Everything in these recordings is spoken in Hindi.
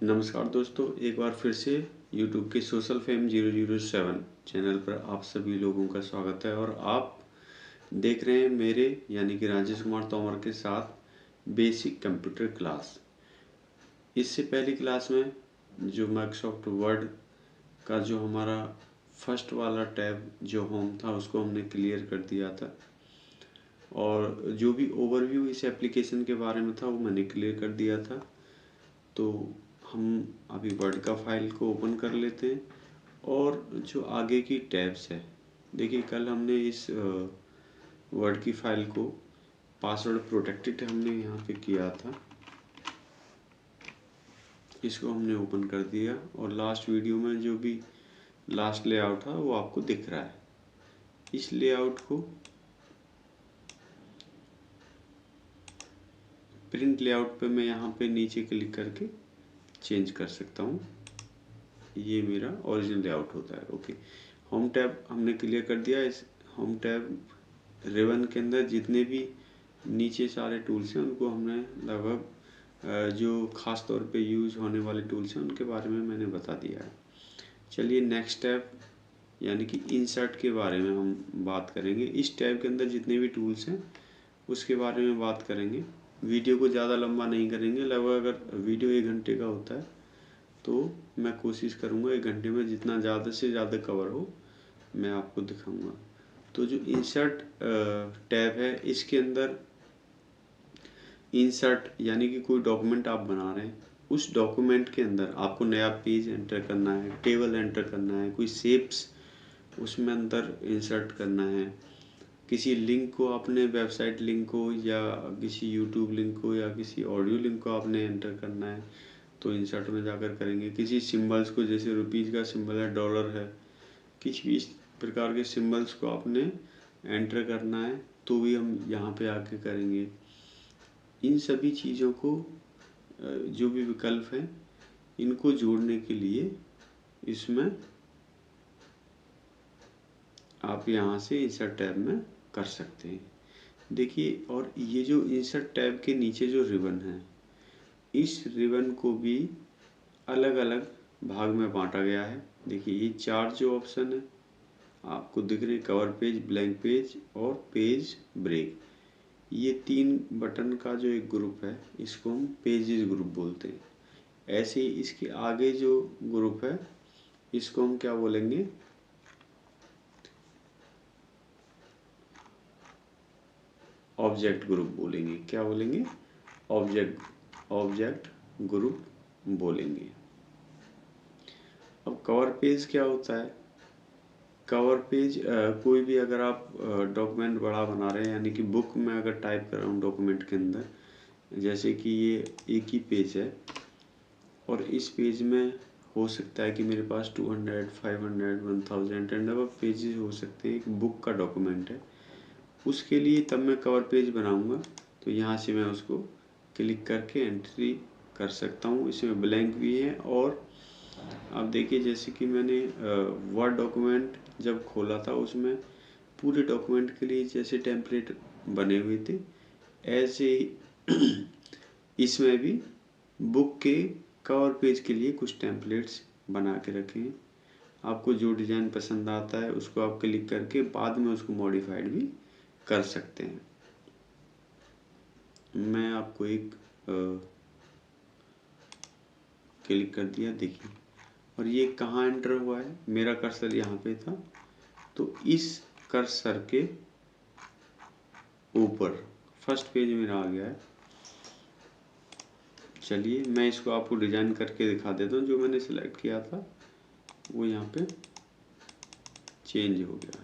नमस्कार दोस्तों, एक बार फिर से YouTube के सोशल फेम 007 चैनल पर आप सभी लोगों का स्वागत है। और आप देख रहे हैं मेरे यानी कि राजेश कुमार तोमर के साथ बेसिक कंप्यूटर क्लास। इससे पहली क्लास में जो माइक्रोसॉफ्ट वर्ड का जो हमारा फर्स्ट वाला टैब जो होम था उसको हमने क्लियर कर दिया था, और जो भी ओवरव्यू इस एप्लीकेशन के बारे में था वो मैंने क्लियर कर दिया था। तो हम अभी वर्ड का फाइल को ओपन कर लेते हैं और जो आगे की टैब्स है, देखिए कल हमने इस वर्ड की फाइल को पासवर्ड प्रोटेक्टेड हमने यहाँ पे किया था, इसको हमने ओपन कर दिया और लास्ट वीडियो में जो भी लास्ट लेआउट था वो आपको दिख रहा है। इस लेआउट को प्रिंट लेआउट पे मैं यहाँ पे नीचे क्लिक करके चेंज कर सकता हूँ। ये मेरा ओरिजिनल लेआउट होता है। ओके, होम टैब हमने क्लियर कर दिया। इस होम टैब रिबन के अंदर जितने भी नीचे सारे टूल्स हैं उनको हमने लगभग जो ख़ास तौर पे यूज़ होने वाले टूल्स हैं उनके बारे में मैंने बता दिया है। चलिए नेक्स्ट टैब यानी कि इंसर्ट के बारे में हम बात करेंगे। इस टैब के अंदर जितने भी टूल्स हैं उसके बारे में बात करेंगे। वीडियो को ज़्यादा लंबा नहीं करेंगे। लगभग अगर वीडियो 1 घंटे का होता है तो मैं कोशिश करूँगा 1 घंटे में जितना ज़्यादा से ज़्यादा कवर हो मैं आपको दिखाऊंगा। तो जो इंसर्ट टैब है इसके अंदर इंसर्ट यानी कि कोई डॉक्यूमेंट आप बना रहे हैं, उस डॉक्यूमेंट के अंदर आपको नया पेज एंटर करना है, टेबल एंटर करना है, कोई शेप्स उसमें अंदर इंसर्ट करना है, किसी लिंक को आपने वेबसाइट लिंक को या किसी यूट्यूब लिंक को या किसी ऑडियो लिंक को आपने एंटर करना है तो इंसर्ट में जाकर करेंगे। किसी सिंबल्स को, जैसे रुपीज़ का सिंबल है, डॉलर है, किसी भी इस प्रकार के सिंबल्स को आपने एंटर करना है तो भी हम यहाँ पे आके करेंगे। इन सभी चीज़ों को जो भी विकल्प हैं इनको जोड़ने के लिए इसमें आप यहाँ से इंसर्ट टैब में कर सकते हैं। देखिए, और ये जो इंसर्ट टैब के नीचे जो रिबन है, इस रिबन को भी अलग अलग भाग में बांटा गया है। देखिए ये 4 जो ऑप्शन है आपको दिख रहे, कवर पेज, ब्लैंक पेज और पेज ब्रेक। ये 3 बटन का जो एक ग्रुप है इसको हम पेजेस ग्रुप बोलते हैं। ऐसे ही इसके आगे जो ग्रुप है इसको हम क्या बोलेंगे, ऑब्जेक्ट ग्रुप बोलेंगे। क्या बोलेंगे? ऑब्जेक्ट ग्रुप बोलेंगे। अब कवर पेज क्या होता है? कवर पेज कोई भी अगर आप डॉक्यूमेंट बड़ा बना रहे हैं, यानी कि बुक में अगर टाइप कर रहा हूँ डॉक्यूमेंट के अंदर, जैसे कि ये एक ही पेज है और इस पेज में हो सकता है कि मेरे पास 200, 500, 1000 एंड अब पेजेस हो सकते हैं। एक बुक का डॉक्यूमेंट है, उसके लिए तब मैं कवर पेज बनाऊंगा तो यहाँ से मैं उसको क्लिक करके एंट्री कर सकता हूँ। इसमें ब्लैंक भी है। और आप देखिए जैसे कि मैंने वर्ड डॉक्यूमेंट जब खोला था उसमें पूरे डॉक्यूमेंट के लिए जैसे टेम्पलेट बने हुए थे, ऐसे इसमें भी बुक के कवर पेज के लिए कुछ टेम्पलेट्स बना के रखे हैं। आपको जो डिज़ाइन पसंद आता है उसको आप क्लिक करके बाद में उसको मॉडिफाइड भी कर सकते हैं। मैं आपको एक क्लिक कर दिया, देखिए, और ये कहाँ एंटर हुआ है? मेरा कर्सर यहाँ पे था तो इस कर्सर के ऊपर फर्स्ट पेज मेरा आ गया है। चलिए मैं इसको आपको डिजाइन करके दिखा देता हूँ। जो मैंने सिलेक्ट किया था वो यहाँ पे चेंज हो गया।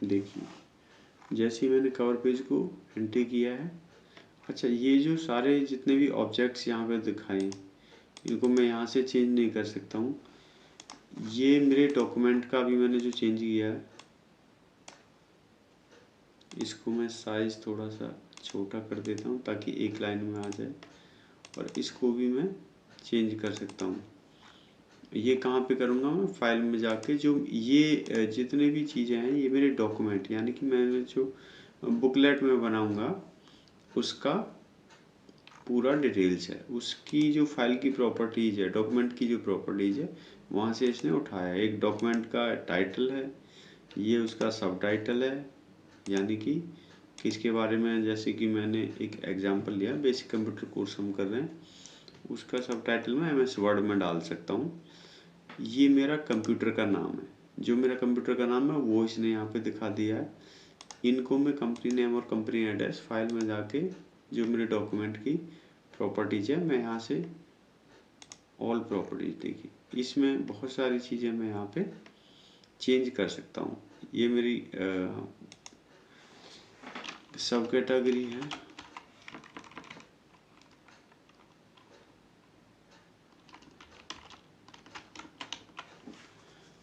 देखिए जैसे ही मैंने कवर पेज को एंट्री किया है, अच्छा ये जो सारे जितने भी ऑब्जेक्ट्स यहाँ पे दिखाए इनको मैं यहाँ से चेंज नहीं कर सकता हूँ। ये मेरे डॉक्यूमेंट का भी मैंने जो चेंज किया है, इसको मैं साइज थोड़ा सा छोटा कर देता हूँ ताकि एक लाइन में आ जाए, और इसको भी मैं चेंज कर सकता हूँ। ये कहाँ पे करूँगा मैं, फाइल में जाके जो ये जितने भी चीज़ें हैं ये मेरे डॉक्यूमेंट यानी कि मैंने जो बुकलेट में बनाऊँगा उसका पूरा डिटेल्स है, उसकी जो फाइल की प्रॉपर्टीज़ है, डॉक्यूमेंट की जो प्रॉपर्टीज़ है वहाँ से इसने उठाया। एक डॉक्यूमेंट का टाइटल है, ये उसका सब टाइटल है, यानी कि किसके बारे में, जैसे कि मैंने एक एग्जांपल लिया, बेसिक कंप्यूटर कोर्स हम कर रहे हैं, उसका सब टाइटल मैं MS वर्ड में डाल सकता हूँ। ये मेरा कंप्यूटर का नाम है, जो मेरा कंप्यूटर का नाम है वो इसने यहाँ पे दिखा दिया है। इनको मैं कंपनी नेम और कंपनी एड्रेस फाइल में जाके जो मेरे डॉक्यूमेंट की प्रॉपर्टीज है मैं यहाँ से ऑल प्रॉपर्टीज, देखिए इसमें बहुत सारी चीज़ें मैं यहाँ पे चेंज कर सकता हूँ। ये मेरी सब कैटेगरी है,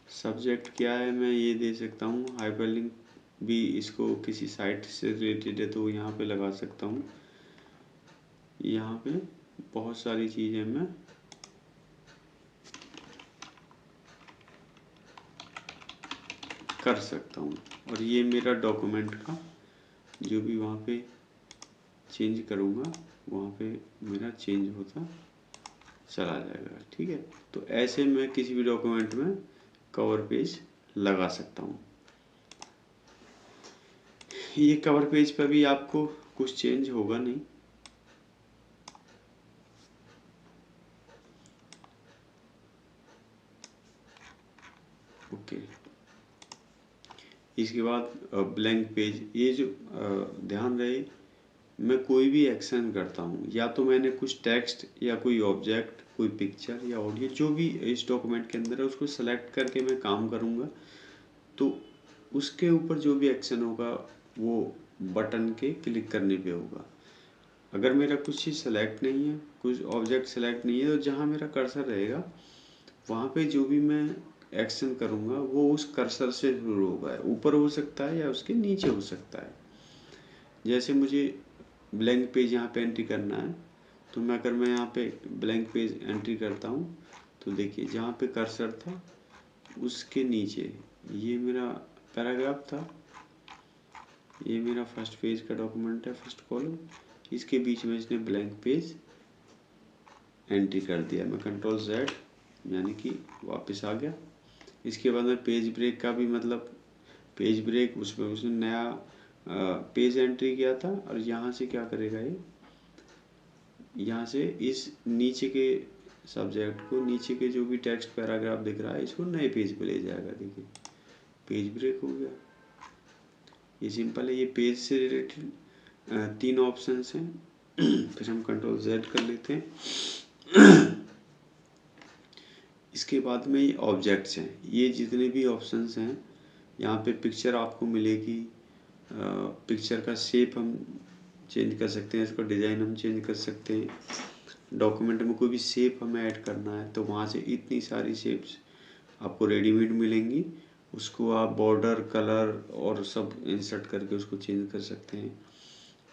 सब्जेक्ट क्या है मैं ये दे सकता हूँ। हाइपरलिंक भी इसको किसी साइट से रिलेटेड है तो यहाँ पे लगा सकता हूँ। यहाँ पे बहुत सारी चीज़ें मैं कर सकता हूँ, और ये मेरा डॉक्यूमेंट का जो भी वहाँ पे चेंज करूँगा वहाँ पे मेरा चेंज होता चला जाएगा। ठीक है, तो ऐसे मैं किसी भी डॉक्यूमेंट में कवर पेज लगा सकता हूँ। ये कवर पेज पर भी आपको कुछ चेंज होगा नहीं, ओके। इसके बाद ब्लैंक पेज, ये जो ध्यान रहे मैं कोई भी एक्शन करता हूँ या तो मैंने कुछ टेक्स्ट या कोई ऑब्जेक्ट, कोई पिक्चर या ऑडियो जो भी इस डॉक्यूमेंट के अंदर है उसको सेलेक्ट करके मैं काम करूँगा, तो उसके ऊपर जो भी एक्शन होगा वो बटन के क्लिक करने पे होगा। अगर मेरा कुछ चीज़ सेलेक्ट नहीं है, कुछ ऑब्जेक्ट सेलेक्ट नहीं है, तो जहाँ मेरा कर्सर रहेगा वहाँ पे जो भी मैं एक्शन करूँगा वो उस कर्सर से शुरू होगा, ऊपर हो सकता है या उसके नीचे हो सकता है। जैसे मुझे ब्लैंक पेज यहाँ पे एंट्री करना है, तो अगर मैं यहाँ पे ब्लैंक पेज एंट्री करता हूँ तो देखिए जहाँ पे कर्सर था उसके नीचे ये मेरा पैराग्राफ था, ये मेरा फर्स्ट पेज का डॉक्यूमेंट है, फर्स्ट कॉलम, इसके बीच में इसने ब्लैंक पेज एंट्री कर दिया। मैं Ctrl+Z यानी कि वापस आ गया। इसके बाद में पेज ब्रेक का भी मतलब पेज ब्रेक, उसमें उसने नया पेज एंट्री किया था, और यहाँ से क्या करेगा ये, यहाँ से इस नीचे के सब्जेक्ट को, नीचे के जो भी टेक्स्ट पैराग्राफ दिख रहा है इसको नए पेज पे ले जाएगा। देखिए पेज ब्रेक हो गया, ये सिंपल है। ये पेज से रिलेटेड 3 ऑप्शंस हैं। फिर हम Ctrl+Z कर लेते हैं। इसके बाद में ये ऑब्जेक्ट्स हैं, ये जितने भी ऑप्शंस हैं यहाँ पे पिक्चर आपको मिलेगी, पिक्चर का शेप हम चेंज कर सकते हैं, इसका डिज़ाइन हम चेंज कर सकते हैं। डॉक्यूमेंट में कोई भी शेप हमें ऐड करना है तो वहाँ से इतनी सारी शेप्स आपको रेडीमेड मिलेंगी, उसको आप बॉर्डर, कलर और सब इंसर्ट करके उसको चेंज कर सकते हैं।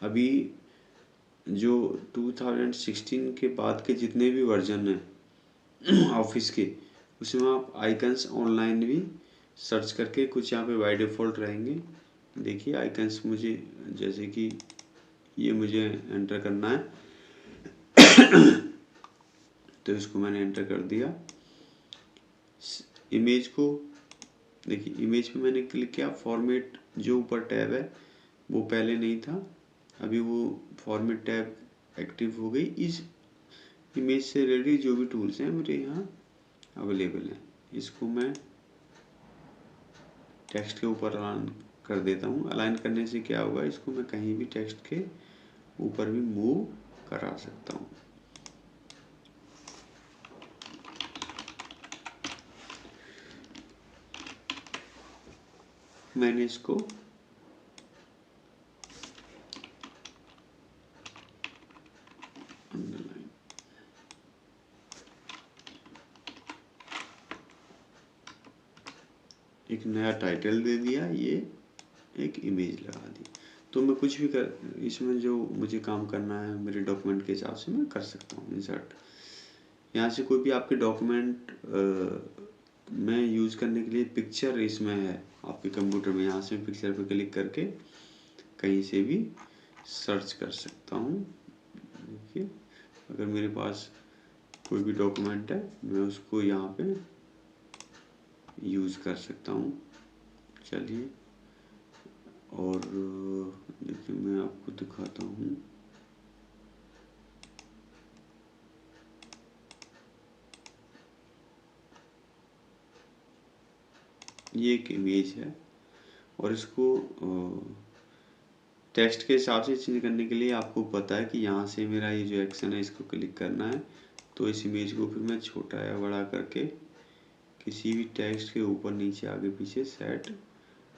अभी जो 2016 के बाद के जितने भी वर्जन हैं ऑफिस के, उसमें आप आइकन्स ऑनलाइन भी सर्च करके कुछ यहाँ पे बाय डिफ़ॉल्ट रहेंगे। देखिए आइकन्स मुझे, जैसे कि ये मुझे एंटर करना है तो इसको मैंने एंटर कर दिया। इमेज को देखिए, इमेज पे मैंने क्लिक किया, फॉर्मेट जो ऊपर टैब है वो पहले नहीं था, अभी वो फॉर्मेट टैब एक्टिव हो गई। इस इमेज से रिलेटेड जो भी टूल्स हैं मेरे यहाँ अवेलेबल हैं, इसको मैं टेक्स्ट के ऊपर अलाइन कर देता हूँ। अलाइन करने से क्या होगा, इसको मैं कहीं भी टेक्स्ट के ऊपर भी मूव करा सकता हूँ। मैंने इसको अंडरलाइन, एक नया टाइटल दे दिया, ये एक इमेज लगा दी। तो मैं कुछ भी कर, इसमें जो मुझे काम करना है मेरे डॉक्यूमेंट के हिसाब से मैं कर सकता हूँ इंसर्ट। यहाँ से कोई भी आपके डॉक्यूमेंट में यूज़ करने के लिए पिक्चर इसमें है आपके कंप्यूटर में, यहाँ से पिक्चर पे क्लिक करके कहीं से भी सर्च कर सकता हूँ। देखिए, अगर मेरे पास कोई भी डॉक्यूमेंट है मैं उसको यहाँ पे यूज़ कर सकता हूँ। चलिए, और देखिए मैं आपको दिखाता हूँ। ये एक इमेज है और इसको टेक्स्ट के हिसाब से चेंज करने के लिए आपको पता है कि यहाँ से मेरा ये जो एक्शन है इसको क्लिक करना है। तो इस इमेज को फिर मैं छोटा या बड़ा करके किसी भी टेक्स्ट के ऊपर नीचे आगे पीछे सेट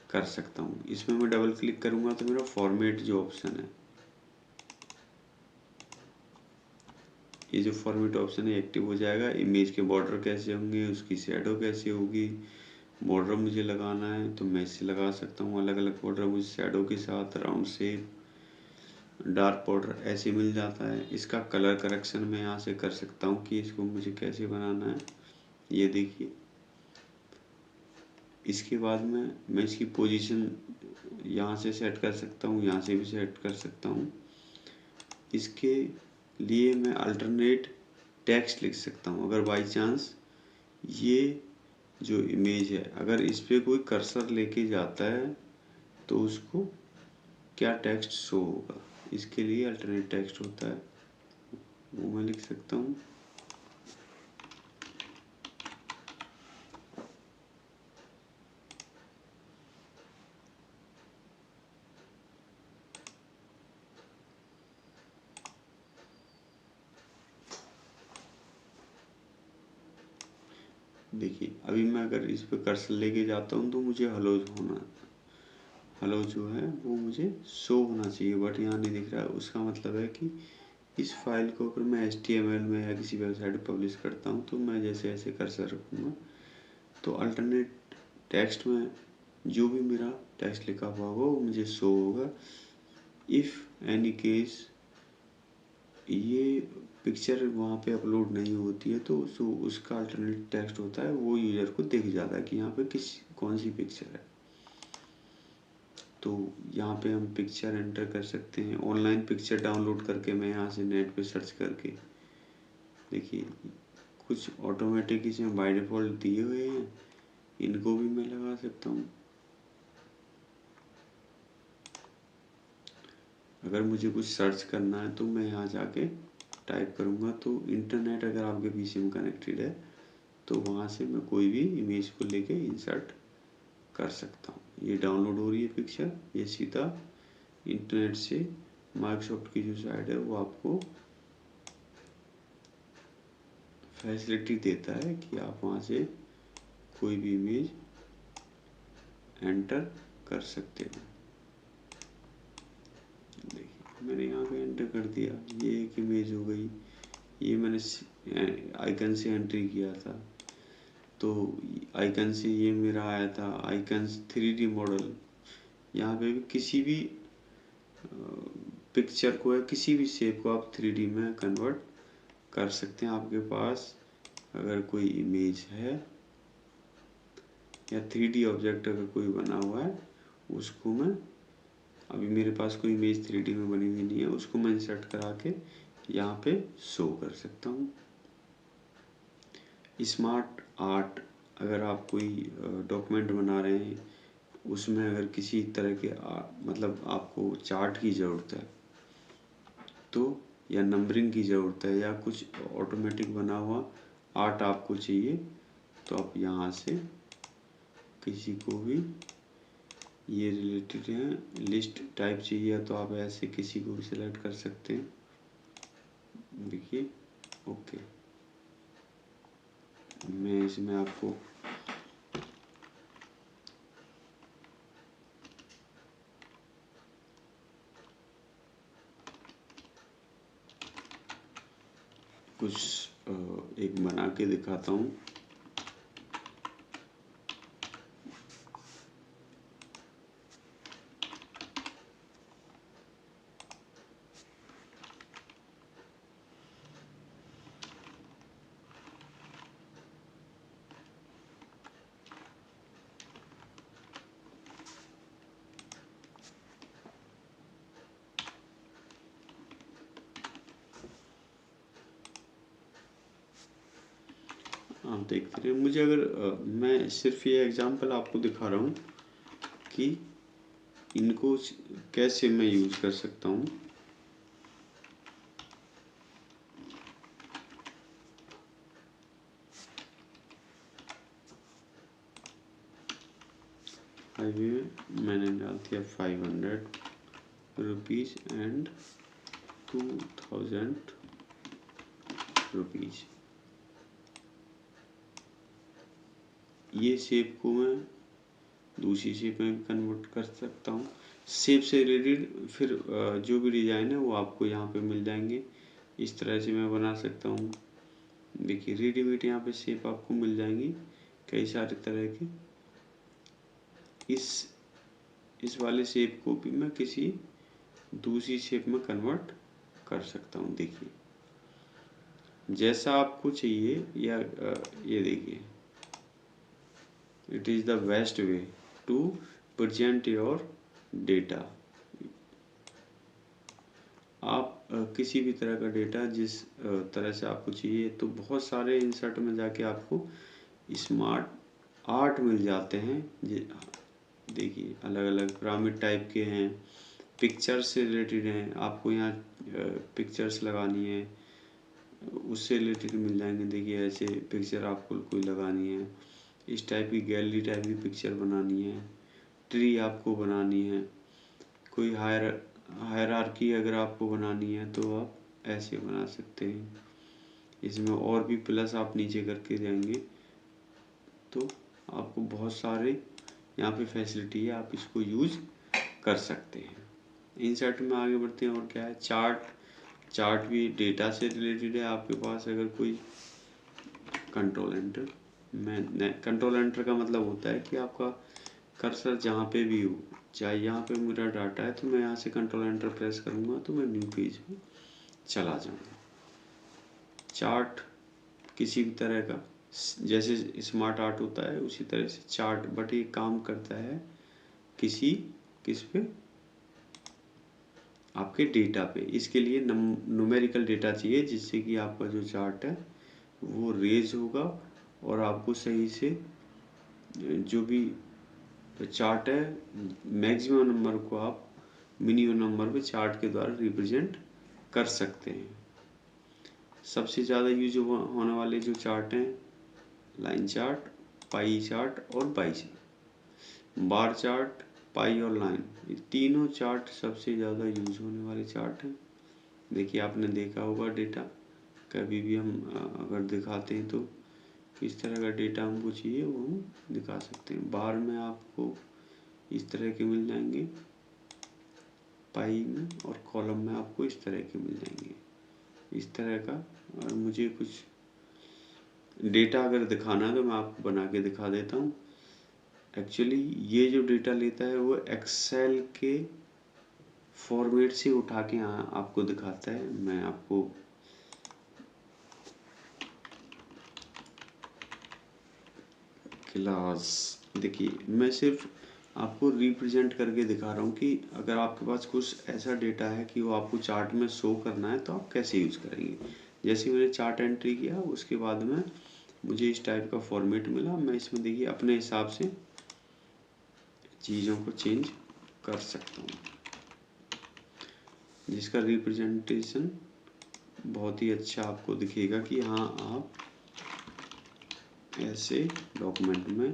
कर सकता हूँ। इसमें मैं डबल क्लिक करूँगा तो मेरा फॉर्मेट जो ऑप्शन है, ये जो फॉर्मेट ऑप्शन है एक्टिव हो जाएगा। इमेज के बॉर्डर कैसे होंगे, उसकी शैडो कैसे होगी, बॉर्डर मुझे लगाना है तो मैं इससे लगा सकता हूँ अलग अलग बॉर्डर, मुझे शैडो के साथ, राउंड शेप, डार्क बॉर्डर ऐसे मिल जाता है। इसका कलर करेक्शन मैं यहाँ से कर सकता हूँ कि इसको मुझे कैसे बनाना है। ये देखिए, इसके बाद में मैं इसकी पोजीशन यहाँ से सेट कर सकता हूँ, यहाँ से भी सेट कर सकता हूँ। इसके लिए मैं अल्टरनेट टेक्स्ट लिख सकता हूँ। अगर बाई चांस ये जो इमेज है अगर इस पर कोई कर्सर लेके जाता है तो उसको क्या टेक्स्ट शो होगा, इसके लिए अल्टरनेट टेक्स्ट होता है, वो मैं लिख सकता हूँ। देखिए, अभी मैं अगर इस पे कर्सर लेके जाता हूँ तो मुझे हेलो जो है वो मुझे शो होना चाहिए, बट यहाँ नहीं दिख रहा है। उसका मतलब है कि इस फाइल को अगर मैं HTML में या किसी वेबसाइट पर पब्लिश करता हूँ तो मैं जैसे ऐसे कर्सर रखूँगा तो अल्टरनेट टेक्स्ट में जो भी मेरा टेक्स्ट लिखा हुआ होगा वो मुझे शो होगा। इफ़ एनी केस ये पिक्चर वहाँ पे अपलोड नहीं होती है तो उसका अल्टरनेट टेक्स्ट होता है, वो यूज़र को दिख जाता है कि यहाँ पे कौन सी पिक्चर है। तो यहाँ पे हम पिक्चर एंटर कर सकते हैं। ऑनलाइन पिक्चर डाउनलोड करके मैं यहाँ से नेट पे सर्च करके, देखिए कुछ ऑटोमेटिक इसमें बाय डिफ़ॉल्ट दिए हुए हैं, इनको भी मैं लगा सकता हूँ। अगर मुझे कुछ सर्च करना है तो मैं यहाँ जाके टाइप करूँगा तो इंटरनेट अगर आपके पीसी में कनेक्टेड है तो वहाँ से मैं कोई भी इमेज को लेके इंसर्ट कर सकता हूँ। ये डाउनलोड हो रही है पिक्चर, ये सीधा इंटरनेट से माइक्रोसॉफ्ट की जो साइट है वो आपको फैसिलिटी देता है कि आप वहाँ से कोई भी इमेज एंटर कर सकते हो। देखिए मैंने यहाँ पे एंटर कर दिया, ये एक इमेज हो गई। ये मैंने आइकन से एंट्री किया था तो आइकन से ये मेरा आया था आइकन 3D मॉडल। यहाँ पे भी किसी भी पिक्चर को या किसी भी शेप को आप 3D में कन्वर्ट कर सकते हैं। आपके पास अगर कोई इमेज है या 3D ऑब्जेक्ट अगर कोई बना हुआ है उसको मैं, अभी मेरे पास कोई इमेज 3D में बनी हुई नहीं है, उसको मैं इंसर्ट करा के यहाँ पे शो कर सकता हूँ। स्मार्ट आर्ट, अगर आप कोई डॉक्यूमेंट बना रहे हैं उसमें अगर किसी तरह के मतलब आपको चार्ट की ज़रूरत है तो, या नंबरिंग की ज़रूरत है या कुछ ऑटोमेटिक बना हुआ आर्ट आपको चाहिए तो आप यहाँ से किसी को भी, ये रिलेटेड है लिस्ट टाइप चाहिए तो आप ऐसे किसी को भी सिलेक्ट कर सकते हैं। देखिए ओके, मैं इसमें आपको कुछ एक बना के दिखाता हूँ। आप देखते रहिए। मुझे अगर मैं सिर्फ ये एग्जांपल आपको दिखा रहा हूँ कि इनको कैसे मैं यूज़ कर सकता हूँ। हाईवे में मैंने डाल दिया 500 रुपीज़ एंड 2000 रुपीज़। ये शेप को मैं दूसरी शेप में भी कन्वर्ट कर सकता हूँ। शेप से रिलेटेड फिर जो भी डिज़ाइन है वो आपको यहाँ पे मिल जाएंगे। इस तरह से मैं बना सकता हूँ। देखिए रेडीमेड यहाँ पे शेप आपको मिल जाएंगी कई सारे तरह के। इस वाले शेप को भी मैं किसी दूसरी शेप में कन्वर्ट कर सकता हूँ। देखिए जैसा आपको चाहिए, या ये देखिए, it is the best way to present your data. आप किसी भी तरह का डेटा जिस तरह से आपको चाहिए, तो बहुत सारे इंसर्ट में जाके आपको स्मार्ट आर्ट मिल जाते हैं। देखिए अलग अलग पिरामिड टाइप के हैं, पिक्चर से रिलेटेड हैं। आपको यहाँ पिक्चर्स लगानी है उससे रिलेटेड मिल जाएंगे। देखिए ऐसे पिक्चर आपको कोई लगानी है, इस टाइप की गैलरी टाइप की पिक्चर बनानी है, ट्री आपको बनानी है, कोई हायरार्की अगर आपको बनानी है तो आप ऐसे बना सकते हैं। इसमें और भी प्लस आप नीचे करके जाएंगे तो आपको बहुत सारे यहाँ पे फैसिलिटी है, आप इसको यूज़ कर सकते हैं। इंसर्ट में आगे बढ़ते हैं। और क्या है, चार्ट भी डेटा से रिलेटेड है। आपके पास अगर कोई कंट्रोल एंटर का मतलब होता है कि आपका कर्सर जहाँ पे भी हो, चाहे यहाँ पे मेरा डाटा है तो मैं यहाँ से कंट्रोल एंटर प्रेस करूँगा तो मैं न्यू पेज में चला जाऊँगा। चार्ट किसी भी तरह का, जैसे स्मार्ट आर्ट होता है उसी तरह से चार्ट, बट ये काम करता है किस पे, आपके डेटा पे। इसके लिए न्यूमेरिकल डेटा चाहिए जिससे कि आपका जो चार्ट है वो रेज होगा और आपको सही से जो भी चार्ट है मैक्सिमम नंबर को आप मिनिमम नंबर पे चार्ट के द्वारा रिप्रेजेंट कर सकते हैं। सबसे ज़्यादा यूज होने वाले जो चार्ट हैं, लाइन चार्ट, पाई चार्ट और बाई चार्ट। बार चार्ट, पाई और लाइन, ये तीनों चार्ट सबसे ज़्यादा यूज होने वाले चार्ट हैं। देखिए आपने देखा होगा डेटा, कभी भी हम अगर दिखाते हैं तो किस तरह का डेटा हमको चाहिए वो हम दिखा सकते हैं। बार में आपको इस तरह के मिल जाएंगे, पाई में और कॉलम में आपको इस तरह के मिल जाएंगे। इस तरह का, और मुझे कुछ डेटा अगर दिखाना है तो मैं आपको बना के दिखा देता हूँ। एक्चुअली ये जो डेटा लेता है वो एक्सेल के फॉर्मेट से उठा के आपको दिखाता है। मैं आपको क्लास, देखिए मैं सिर्फ आपको रिप्रेजेंट करके दिखा रहा हूँ कि अगर आपके पास कुछ ऐसा डेटा है कि वो आपको चार्ट में शो करना है तो आप कैसे यूज़ करेंगे। जैसे मैंने चार्ट एंट्री किया उसके बाद में मुझे इस टाइप का फॉर्मेट मिला। मैं इसमें देखिए अपने हिसाब से चीज़ों को चेंज कर सकता हूँ, जिसका रिप्रेजेंटेशन बहुत ही अच्छा आपको दिखेगा कि हाँ आप ऐसे डॉक्यूमेंट में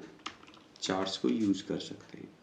चार्ट्स को यूज़ कर सकते हैं।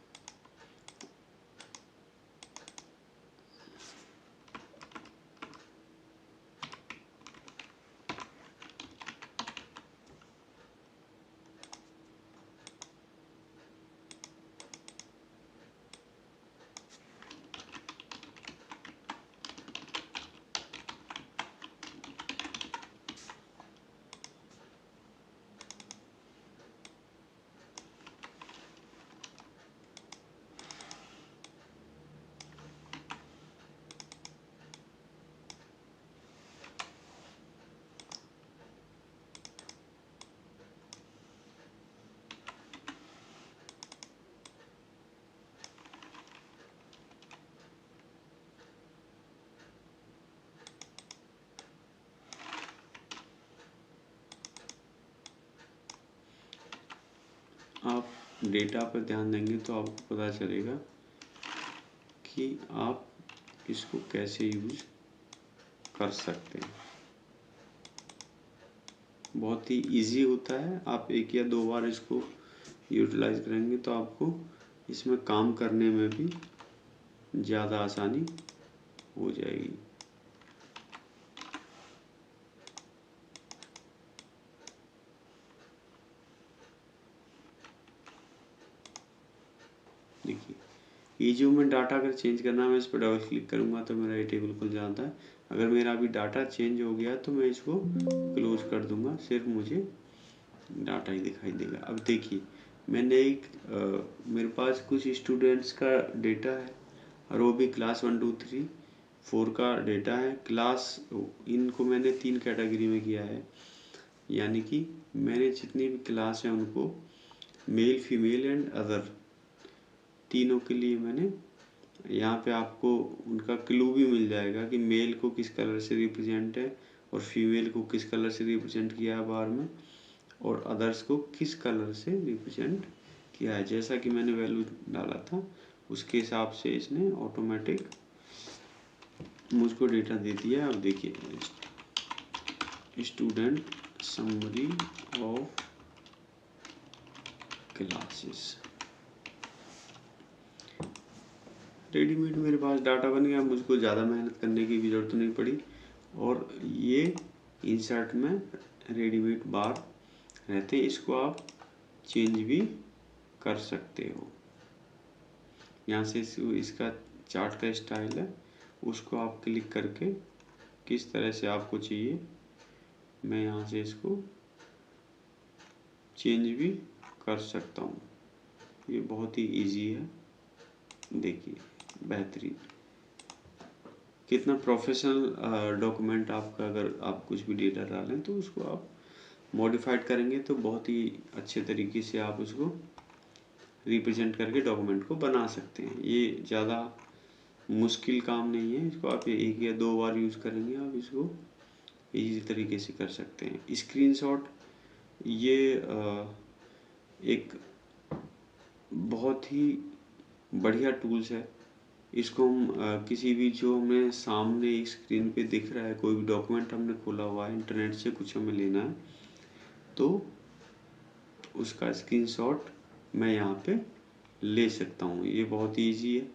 आप डेटा पर ध्यान देंगे तो आपको पता चलेगा कि आप इसको कैसे यूज कर सकते हैं। बहुत ही इजी होता है। आप एक या दो बार इसको यूटिलाइज करेंगे तो आपको इसमें काम करने में भी ज़्यादा आसानी हो जाएगी। देखिए, ये जो मैं डाटा अगर चेंज करना है, मैं इस पर डबल क्लिक करूँगा तो मेरा ये टेबल खुल जाता है। अगर मेरा अभी डाटा चेंज हो गया तो मैं इसको क्लोज कर दूंगा, सिर्फ मुझे डाटा ही दिखाई देगा। अब देखिए, मैंने मेरे पास कुछ स्टूडेंट्स का डेटा है और वो भी क्लास 1 2 3 4 का डेटा है। इनको मैंने 3 कैटेगरी में किया है, यानी कि मैंने जितनी भी क्लास हैं उनको मेल, फीमेल एंड अदर तीनों के लिए मैंने यहाँ पे आपको उनका क्लू भी मिल जाएगा कि मेल को किस कलर से रिप्रेजेंट है और फीमेल को किस कलर से रिप्रेजेंट किया है बार में, और अदर्स को किस कलर से रिप्रेजेंट किया है। जैसा कि मैंने वैल्यू डाला था उसके हिसाब से इसने ऑटोमेटिक मुझको डेटा दे दिया। अब देखिए, student summary of classes, readymade मेरे पास डाटा बन गया। मुझको ज़्यादा मेहनत करने की भी ज़रूरत नहीं पड़ी। और ये इंसर्ट में रेडीमेड बार रहते हैं, इसको आप चेंज भी कर सकते हो। यहाँ से इसका चार्ट का स्टाइल है, उसको आप क्लिक करके किस तरह से आपको चाहिए, मैं यहाँ से इसको चेंज भी कर सकता हूँ। ये बहुत ही इजी है। देखिए, बेहतरीन, कितना प्रोफेशनल डॉक्यूमेंट आपका। अगर आप कुछ भी डेटा डालें तो उसको आप मॉडिफाइड करेंगे तो बहुत ही अच्छे तरीके से आप उसको रिप्रेजेंट करके डॉक्यूमेंट को बना सकते हैं। ये ज़्यादा मुश्किल काम नहीं है। इसको आप एक या दो बार यूज़ करेंगे, आप इसको इजी तरीके से कर सकते हैं। स्क्रीनशॉट ये एक बहुत ही बढ़िया टूल्स है। इसको हम किसी भी जो हमें सामने स्क्रीन पे दिख रहा है, कोई भी डॉक्यूमेंट हमने खोला हुआ है, इंटरनेट से कुछ हमें लेना है, तो उसका स्क्रीनशॉट मैं यहाँ पे ले सकता हूँ। ये बहुत ईजी है।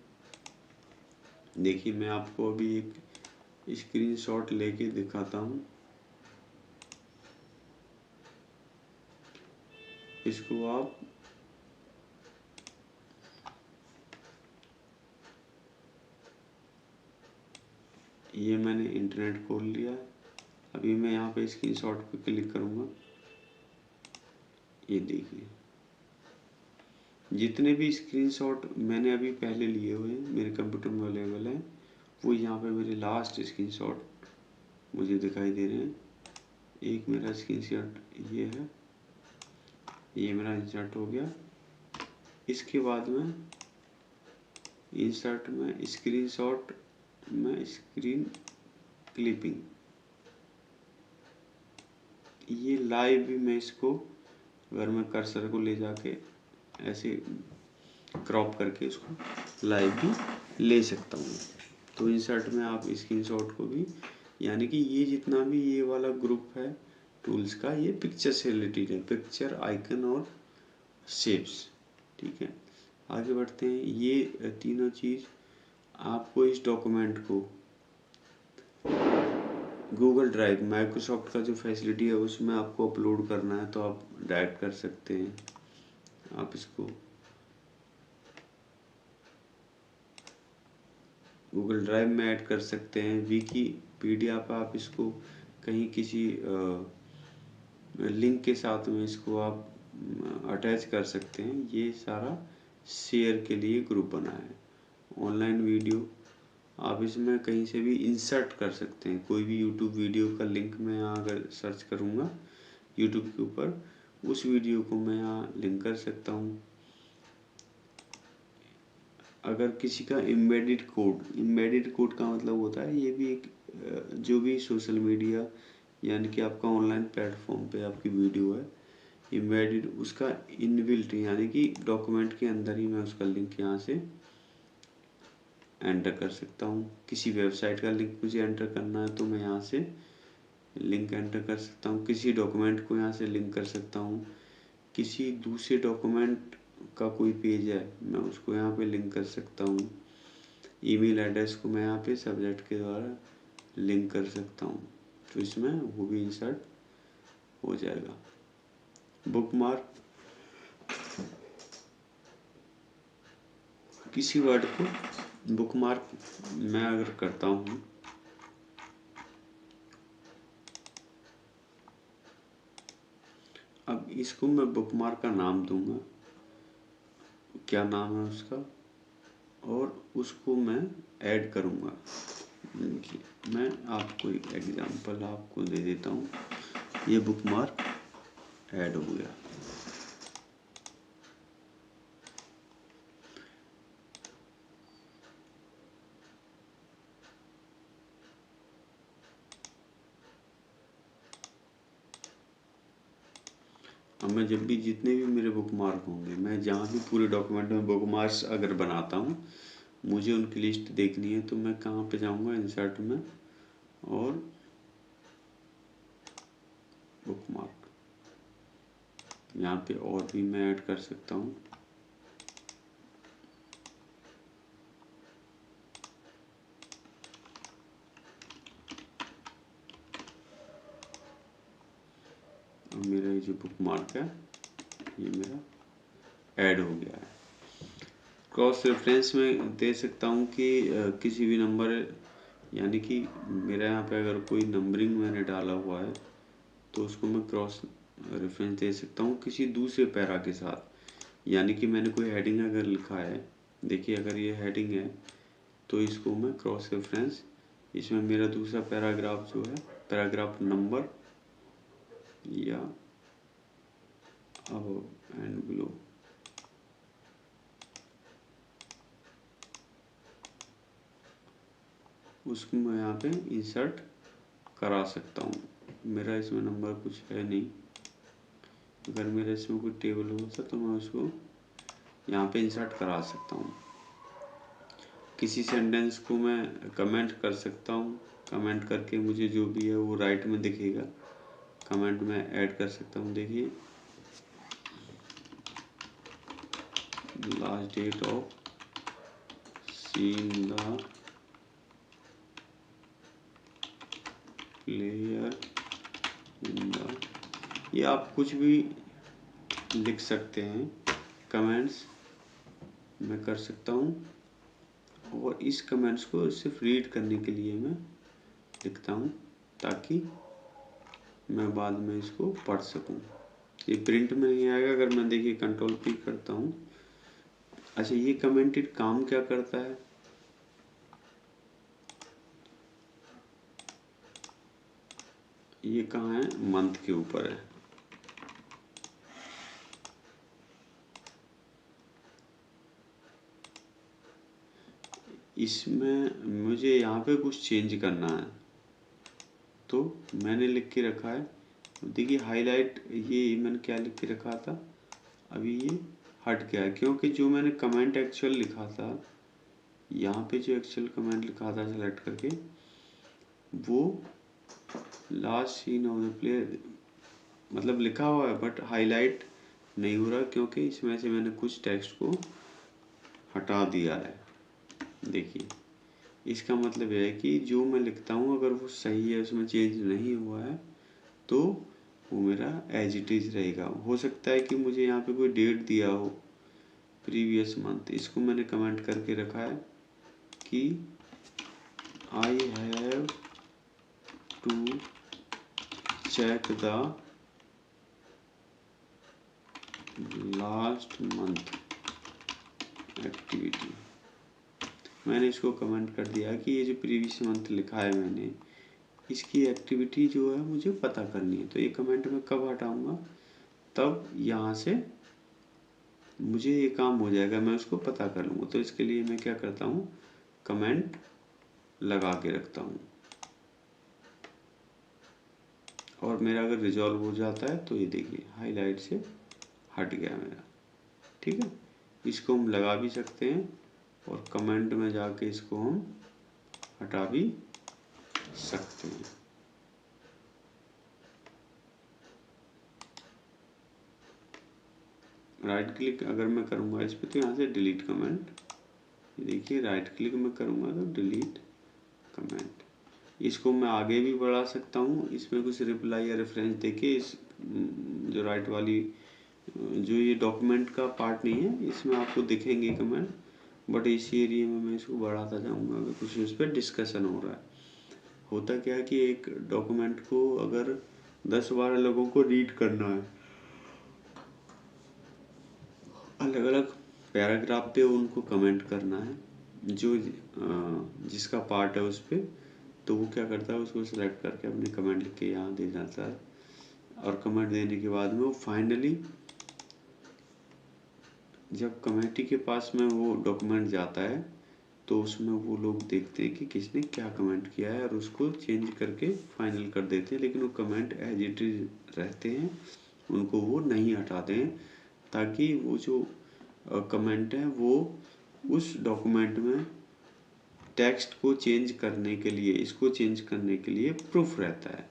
देखिए, मैं आपको अभी एक स्क्रीनशॉट लेके दिखाता हूँ। इसको आप ये मैंने इंटरनेट खोल लिया है। अभी मैं यहाँ पे स्क्रीनशॉट पे क्लिक करूँगा। ये देखिए, जितने भी स्क्रीनशॉट मैंने अभी पहले लिए हुए हैं मेरे कंप्यूटर में अवेलेबल हैं, वो यहाँ पे मेरे लास्ट स्क्रीनशॉट मुझे दिखाई दे रहे हैं। एक मेरा स्क्रीनशॉट ये है, ये मेरा इंसर्ट हो गया। इसके बाद में इंसर्ट में स्क्रीनशॉट में स्क्रीन क्लिपिंग, ये लाइव भी मैं इसको अगर मैं कर्सर को ले जाके ऐसे क्रॉप करके इसको लाइव भी ले सकता हूँ। तो इंसर्ट में आप स्क्रीनशॉट को भी, यानी कि ये जितना भी ये वाला ग्रुप है टूल्स का, ये पिक्चर से रिलेटेड है, पिक्चर, आइकन और शेप्स। ठीक है, आगे बढ़ते हैं। ये तीनों चीज़ आपको इस डॉक्यूमेंट को गूगल ड्राइव, माइक्रोसॉफ्ट का जो फैसिलिटी है उसमें आपको अपलोड करना है तो आप डायरेक्ट कर सकते हैं। आप इसको गूगल ड्राइव में ऐड कर सकते हैं। विकीपीडिया पर आप इसको कहीं किसी लिंक के साथ में इसको आप अटैच कर सकते हैं। ये सारा शेयर के लिए ग्रुप बना है। ऑनलाइन वीडियो आप इसमें कहीं से भी इंसर्ट कर सकते हैं। कोई भी यूट्यूब वीडियो का लिंक मैं यहाँ अगर सर्च करूँगा यूट्यूब के ऊपर, उस वीडियो को मैं यहाँ लिंक कर सकता हूँ। अगर किसी का एम्बेडेड कोड का मतलब होता है, ये भी एक जो भी सोशल मीडिया यानी कि आपका ऑनलाइन प्लेटफॉर्म पे आपकी वीडियो है, एम्बेडेड उसका इनबिल्ट यानी कि डॉक्यूमेंट के अंदर ही मैं उसका लिंक यहाँ से एंटर कर सकता हूँ। किसी वेबसाइट का लिंक मुझे एंटर करना है तो मैं यहाँ से लिंक एंटर कर सकता हूँ। किसी डॉक्यूमेंट को यहाँ से लिंक कर सकता हूँ। किसी दूसरे डॉक्यूमेंट का कोई पेज है मैं उसको यहाँ पे लिंक कर सकता हूँ। ईमेल एड्रेस को मैं यहाँ पे सब्जेक्ट के द्वारा लिंक कर सकता हूँ, तो इसमें वो भी इंसर्ट हो जाएगा। बुकमार्क, किसी वर्ड को बुकमार्क मैं अगर करता हूँ अब इसको मैं बुकमार्क का नाम दूंगा, क्या नाम है उसका, और उसको मैं ऐड करूंगा। देखिए मैं आपको एक एग्जांपल आपको दे देता हूँ। ये बुकमार्क ऐड हो गया। अब मैं जब भी जितने भी मेरे बुकमार्क होंगे, मैं जहाँ भी पूरे डॉक्यूमेंट में बुकमार्क्स अगर बनाता हूँ, मुझे उनकी लिस्ट देखनी है तो मैं कहाँ पे जाऊँगा, इंसर्ट में, और बुकमार्क, यहाँ पे और भी मैं ऐड कर सकता हूँ। और मेरा ये जो बुकमार्क है ये मेरा ऐड हो गया है। क्रॉस रेफरेंस में दे सकता हूँ कि किसी भी नंबर, यानी कि मेरा यहाँ पे अगर कोई नंबरिंग मैंने डाला हुआ है तो उसको मैं क्रॉस रेफरेंस दे सकता हूँ किसी दूसरे पैरा के साथ। यानी कि मैंने कोई हेडिंग अगर लिखा है, देखिए अगर ये हेडिंग है तो इसको मैं क्रॉस रेफरेंस, इसमें मेरा दूसरा पैराग्राफ जो है, पैराग्राफ नंबर या अब एंड बिलो, उसको मैं यहाँ पे इंसर्ट करा सकता हूँ। मेरा इसमें नंबर कुछ है नहीं, अगर मेरा इसमें कोई टेबल होता तो मैं उसको यहाँ पे इंसर्ट करा सकता हूँ। किसी सेंटेंस को मैं कमेंट कर सकता हूँ, कमेंट करके मुझे जो भी है वो राइट में दिखेगा, कमेंट में ऐड कर सकता हूँ। देखिए last date of seeing the player in the, ये आप कुछ भी लिख सकते हैं, कमेंट्स मैं कर सकता हूँ, और इस कमेंट्स को सिर्फ रीड करने के लिए मैं लिखता हूँ ताकि मैं बाद में इसको पढ़ सकूँ। ये प्रिंट में नहीं आएगा। अगर मैं देखिए कंट्रोल P करता हूँ, अच्छा ये कमेंटेड काम क्या करता है, ये कहाँ है, मंथ के ऊपर है। इसमें मुझे यहाँ पे कुछ चेंज करना है तो मैंने लिख के रखा है, देखिए हाईलाइट, ये मैंने क्या लिख के रखा था, अभी ये हट गया है क्योंकि जो मैंने कमेंट एक्चुअल लिखा था, यहाँ पे जो एक्चुअल कमेंट लिखा था सेलेक्ट करके, वो last seen of the player मतलब लिखा हुआ है बट हाईलाइट नहीं हो रहा क्योंकि इसमें से मैंने कुछ टेक्स्ट को हटा दिया है। देखिए इसका मतलब यह है कि जो मैं लिखता हूँ अगर वो सही है, उसमें चेंज नहीं हुआ है, तो वो मेरा एज इट इज़ रहेगा। हो सकता है कि मुझे यहाँ पे कोई डेट दिया हो, प्रीवियस मंथ, इसको मैंने कमेंट करके रखा है कि I have to check the last month activity. मैंने इसको कमेंट कर दिया कि ये जो प्रीवियस मंथ लिखा है मैंने, इसकी एक्टिविटी जो है मुझे पता करनी है। तो ये कमेंट मैं कब हटाऊंगा, तब यहाँ से मुझे ये काम हो जाएगा, मैं उसको पता कर लूँगा। तो इसके लिए मैं क्या करता हूँ, कमेंट लगा के रखता हूँ और मेरा अगर रिजॉल्व हो जाता है तो ये देखिए हाईलाइट से हट गया मेरा। ठीक है, इसको हम लगा भी सकते हैं और कमेंट में जाके इसको हम हटा भी सकते हैं। राइट क्लिक अगर मैं करूँगा इस पर तो यहाँ से डिलीट कमेंट, देखिए राइट क्लिक में करूँगा तो डिलीट कमेंट। इसको मैं आगे भी बढ़ा सकता हूँ, इसमें कुछ रिप्लाई या रेफरेंस देके इस जो राइट वाली जो ये डॉक्यूमेंट का पार्ट नहीं है इसमें आपको दिखेंगे कमेंट, बट इसी एरिया में मैं इसको बढ़ाता जाऊँगा अगर कुछ उस पर डिस्कशन हो रहा है। होता क्या है कि एक डॉक्यूमेंट को अगर 10-12 लोगों को रीड करना है, अलग अलग पैराग्राफ पे उनको कमेंट करना है, जो जिसका पार्ट है उस पर, तो वो क्या करता है उसको सिलेक्ट करके अपने कमेंट लिख के यहाँ दे जाता है। और कमेंट देने के बाद में वो फाइनली जब कमेटी के पास में वो डॉक्यूमेंट जाता है तो उसमें वो लोग देखते हैं कि किसने क्या कमेंट किया है और उसको चेंज करके फाइनल कर देते हैं, लेकिन वो कमेंट एज इट इज रहते हैं, उनको वो नहीं हटाते हैं, ताकि वो जो कमेंट है वो उस डॉक्यूमेंट में टेक्स्ट को चेंज करने के लिए, इसको चेंज करने के लिए प्रूफ रहता है।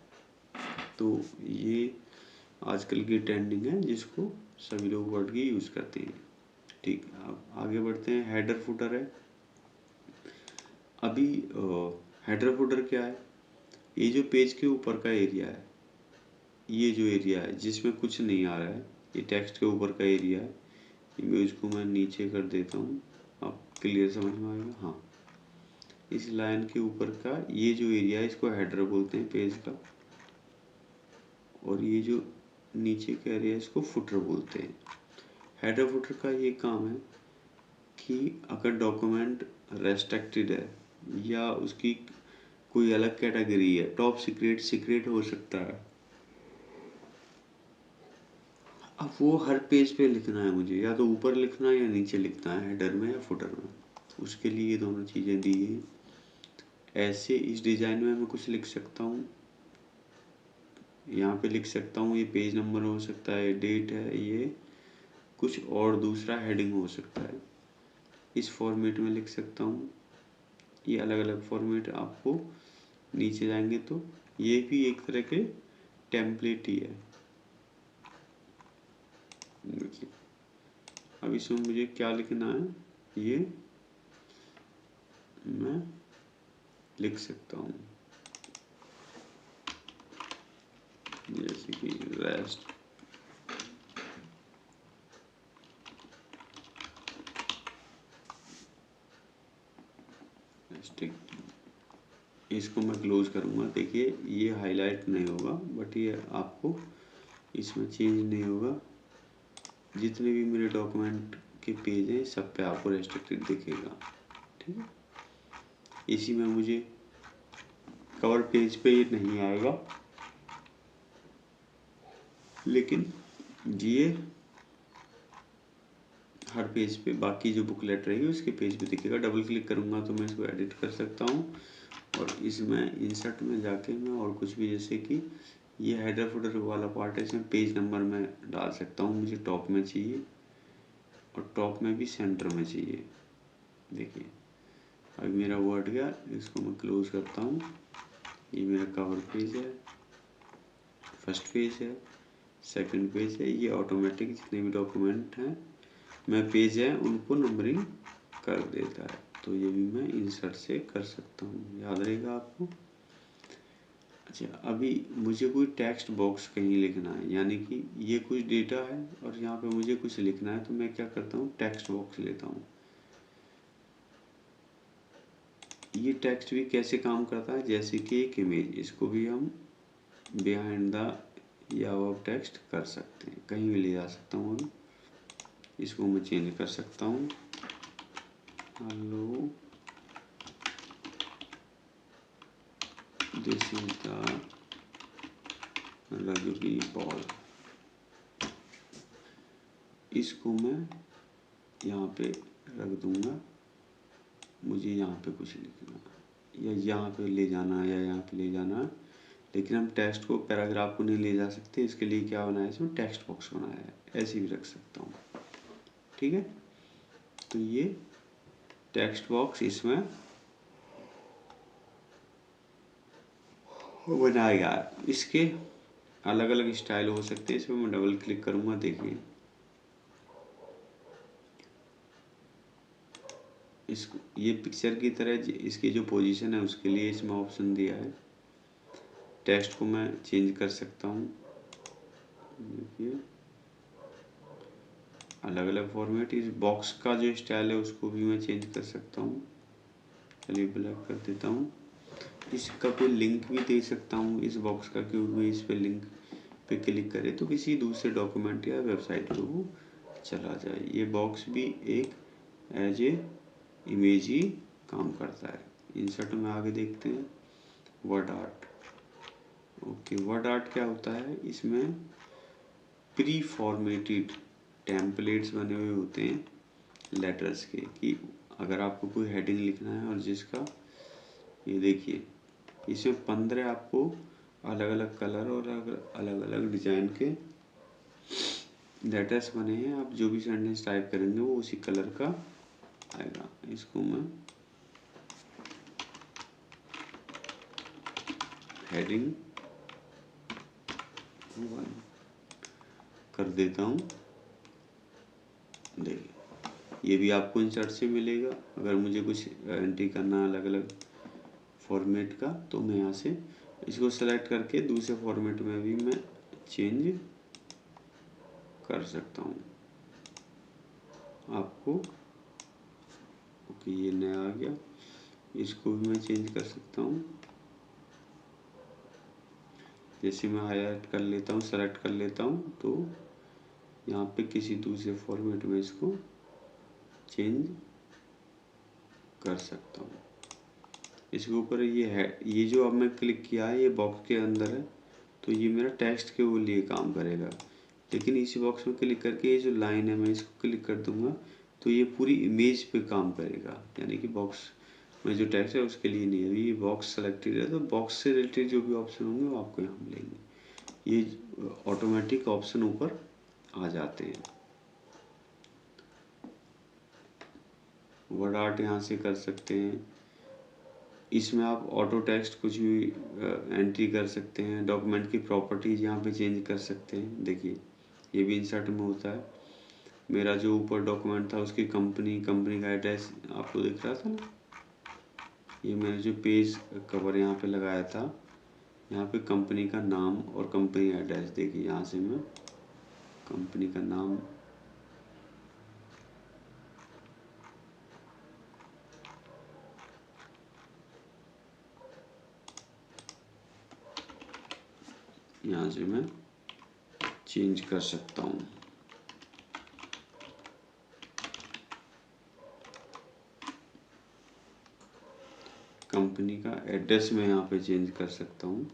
तो ये आजकल की ट्रेंडिंग है जिसको सभी लोग वर्ड की यूज़ करते हैं। ठीक, अब आगे बढ़ते हैं। हेडर फुटर है। अभी हेडर फुटर क्या है, ये जो पेज के ऊपर का एरिया है, ये जो एरिया है जिसमें कुछ नहीं आ रहा है, ये टेक्स्ट के ऊपर का एरिया है, इसको मैं नीचे कर देता हूँ, अब क्लियर समझ में आएगा। हाँ, इस लाइन के ऊपर का ये जो एरिया है इसको हेडर बोलते हैं पेज का, और ये जो नीचे का एरिया है इसको फुटर बोलते हैं। हेडर फुटर का ये काम है कि अगर डॉक्यूमेंट रेस्ट्रिक्टेड है या उसकी कोई अलग कैटेगरी है, टॉप सीक्रेट, सीक्रेट हो सकता है, अब वो हर पेज पे लिखना है मुझे, या तो ऊपर लिखना है या नीचे लिखना है, हेडर में या फुटर में, उसके लिए ये दोनों चीज़ें दी हैं। ऐसे इस डिज़ाइन में मैं कुछ लिख सकता हूँ, यहाँ पे लिख सकता हूँ, ये पेज नंबर हो सकता है, डेट है, ये कुछ और दूसरा हेडिंग हो सकता है, इस फॉर्मेट में लिख सकता हूँ। ये अलग अलग फॉर्मेट आपको नीचे जाएंगे तो ये भी एक तरह के टेम्पलेट ही है। देखिए अब इसमें मुझे क्या लिखना है, ये मैं लिख सकता हूँ, जैसे कि रेस्ट इसको मैं क्लोज करूँगा। देखिए ये हाईलाइट नहीं होगा, बट ये आपको इसमें चेंज नहीं होगा, जितने भी मेरे डॉक्यूमेंट के पेज हैं सब पे आपको रेस्ट्रिक्टेड दिखेगा। ठीक है, इसी में मुझे कवर पेज पे ये नहीं आएगा, लेकिन ये हर पेज पे बाकी जो बुकलेट रहेगी उसके पेज पे दिखेगा। डबल क्लिक करूँगा तो मैं इसको एडिट कर सकता हूँ, और इसमें इंसर्ट में जाके मैं और कुछ भी, जैसे कि ये हेडर फुटर वाला पार्ट है, इसमें पेज नंबर में डाल सकता हूँ, मुझे टॉप में चाहिए और टॉप में भी सेंटर में चाहिए। देखिए अब मेरा वर्ड गया, इसको मैं क्लोज करता हूँ। ये मेरा कवर पेज है, फर्स्ट पेज है, सेकंड पेज है, ये ऑटोमेटिक जितने भी डॉक्यूमेंट हैं मैं पेज है उनको नंबरिंग कर देता है। तो ये भी मैं इंसर्ट से कर सकता हूँ, याद रहेगा आपको। अच्छा, अभी मुझे कोई टेक्स्ट बॉक्स कहीं लिखना है, यानी कि ये कुछ डेटा है और यहाँ पे मुझे कुछ लिखना है, तो मैं क्या करता हूँ, टेक्स्ट बॉक्स लेता हूँ। ये टेक्स्ट भी कैसे काम करता है, जैसे कि एक इमेज, इसको भी हम बिहाइंड द या अब टेक्स्ट कर सकते हैं, कहीं भी ले जा सकता हूँ। अभी इसको मैं चेंज कर सकता हूँ, hello this is the rugby ball. इसको मैं यहाँ पे रख दूंगा, मुझे यहाँ पे कुछ लिखना या यहाँ पे ले जाना या यहाँ पे ले जाना, लेकिन हम टेक्स्ट को, पैराग्राफ को नहीं ले जा सकते, इसके लिए क्या बनाया है, इसमें टेक्स्ट बॉक्स बनाया है, ऐसे भी रख सकता हूँ। ठीक है, तो ये टेक्स्ट बॉक्स इसमें बनाया गया है। इसके अलग अलग स्टाइल हो सकते हैं। इसमें मैं डबल क्लिक करूँगा, देखिए इसको ये पिक्चर की तरह इसकी जो पोजीशन है उसके लिए इसमें ऑप्शन दिया है। टेक्स्ट को मैं चेंज कर सकता हूँ, देखिए अलग अलग फॉर्मेट। इस बॉक्स का जो स्टाइल है उसको भी मैं चेंज कर सकता हूँ। चलिए ब्लैक कर देता हूँ। इसका पे लिंक भी दे सकता हूँ इस बॉक्स का, क्योंकि इस पे लिंक पे क्लिक करे तो किसी दूसरे डॉक्यूमेंट या वेबसाइट पे वो चला जाए। ये बॉक्स भी एक एज ए इमेज ही काम करता है। इंसर्ट में आगे देखते हैं word art. Okay, word art क्या होता है, इसमें प्री फॉर्मेटेड टेम्पलेट्स बने हुए होते हैं लेटर्स के, कि अगर आपको कोई हेडिंग लिखना है और जिसका ये देखिए इसमें 15 आपको अलग अलग कलर और अलग अलग डिजाइन के लेटर्स बने हैं। आप जो भी सेंटेंस टाइप करेंगे वो उसी कलर का आएगा। इसको मैं हेडिंग 1 कर देता हूँ। देखिए ये भी आपको इंसर्ट से मिलेगा। अगर मुझे कुछ एंट्री करना अलग अलग फॉर्मेट का, तो मैं यहाँ से इसको सेलेक्ट करके दूसरे फॉर्मेट में भी मैं चेंज कर सकता हूँ आपको। ओके, ये नया आ गया, इसको भी मैं चेंज कर सकता हूँ। जैसे मैं हाईलाइट कर लेता हूँ, सेलेक्ट कर लेता हूँ, तो यहाँ पे किसी दूसरे फॉर्मेट में इसको चेंज कर सकता हूँ। इसके ऊपर ये है, ये जो अब मैं क्लिक किया है ये बॉक्स के अंदर है, तो ये मेरा टेक्स्ट के वो लिए काम करेगा। लेकिन इसी बॉक्स में क्लिक करके ये जो लाइन है मैं इसको क्लिक कर दूंगा तो ये पूरी इमेज पे काम करेगा, यानी कि बॉक्स में जो टेक्स्ट है उसके लिए नहीं है। ये बॉक्स सेलेक्टेड है तो बॉक्स से रिलेटेड जो भी ऑप्शन होंगे वो आपको यहाँ मिलेंगे। ये ऑटोमेटिक ऑप्शन ऊपर आ जाते हैं। वर्ड आर्ट यहाँ से कर सकते हैं। इसमें आप ऑटो टेक्स्ट कुछ भी एंट्री कर सकते हैं। डॉक्यूमेंट की प्रॉपर्टीज यहाँ पे चेंज कर सकते हैं। देखिए ये भी इंसर्ट में होता है। मेरा जो ऊपर डॉक्यूमेंट था उसकी कंपनी का एड्रेस आपको दिख रहा था ना, ये मैंने जो पेज कवर यहाँ पे लगाया था, यहाँ पे कंपनी का नाम और कंपनी एड्रेस, देखिए यहाँ से मैं कंपनी का नाम यहाँ से मैं चेंज कर सकता हूँ। कंपनी का एड्रेस मैं यहाँ पे चेंज कर सकता हूँ।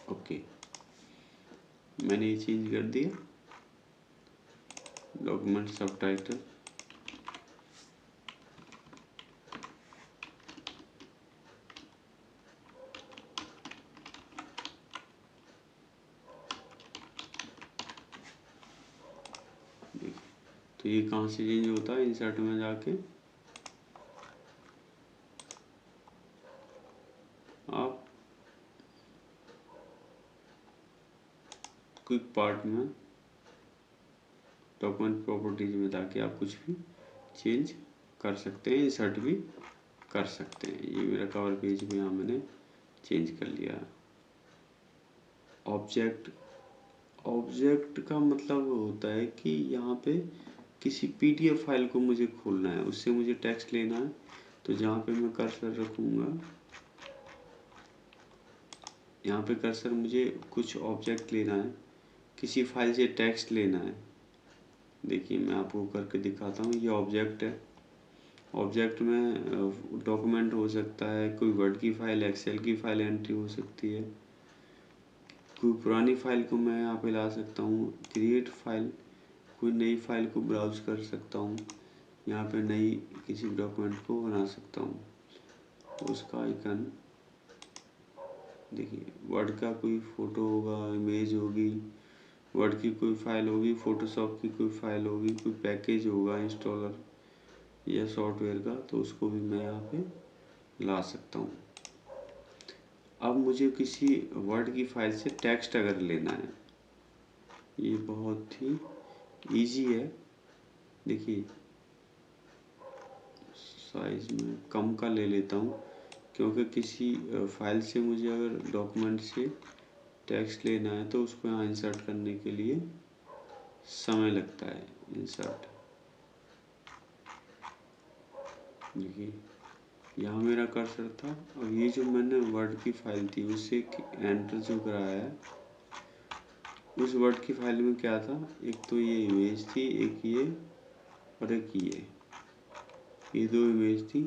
ओके, मैंने ये चेंज कर दिया। डॉक्यूमेंट सब टाइटल, तो ये कहाँ से चेंज होता है, इंसर्ट में जाके आप क्विक पार्ट में डॉक्यूमेंट प्रॉपर्टीज में जाके आप कुछ भी चेंज कर सकते हैं, इंसर्ट भी कर सकते हैं। ये मेरा कवर पेज में यहाँ मैंने चेंज कर लिया। ऑब्जेक्ट का मतलब होता है कि यहाँ पे किसी पीडीएफ फाइल को मुझे खोलना है, उससे मुझे टेक्स्ट लेना है, तो जहाँ पे मैं कर्सर रखूँगा, यहाँ पे कर्सर मुझे कुछ ऑब्जेक्ट लेना है, किसी फाइल से टेक्स्ट लेना है। देखिए मैं आपको करके दिखाता हूँ। ये ऑब्जेक्ट है। ऑब्जेक्ट में डॉक्यूमेंट हो सकता है, कोई वर्ड की फाइल, एक्सेल की फाइल एंट्री हो सकती है, कोई पुरानी फाइल को मैं यहाँ पे ला सकता हूँ, क्रिएट फाइल, कोई नई फाइल को ब्राउज कर सकता हूँ, यहाँ पे नई किसी डॉक्यूमेंट को बना सकता हूँ। तो उसका आइकन देखिए, वर्ड का कोई फ़ोटो होगा, इमेज होगी, वर्ड की कोई फाइल होगी, फोटोशॉप की कोई फाइल होगी, कोई पैकेज होगा इंस्टॉलर या सॉफ्टवेयर का, तो उसको भी मैं यहाँ पे ला सकता हूँ। अब मुझे किसी वर्ड की फाइल से टेक्स्ट अगर लेना है, ये बहुत ही इजी है। देखिए, साइज में कम का ले लेता हूँ, क्योंकि किसी फाइल से मुझे अगर डॉक्यूमेंट से टेक्स्ट लेना है तो उसको यहाँ इंसर्ट करने के लिए समय लगता है। इंसर्ट, देखिए यहाँ मेरा कर्सर था, और ये जो मैंने वर्ड की फाइल थी उससे एंटर जो कराया है, उस वर्ड की फाइल में क्या था, एक तो ये इमेज थी, एक ये और एक ये दो इमेज थी।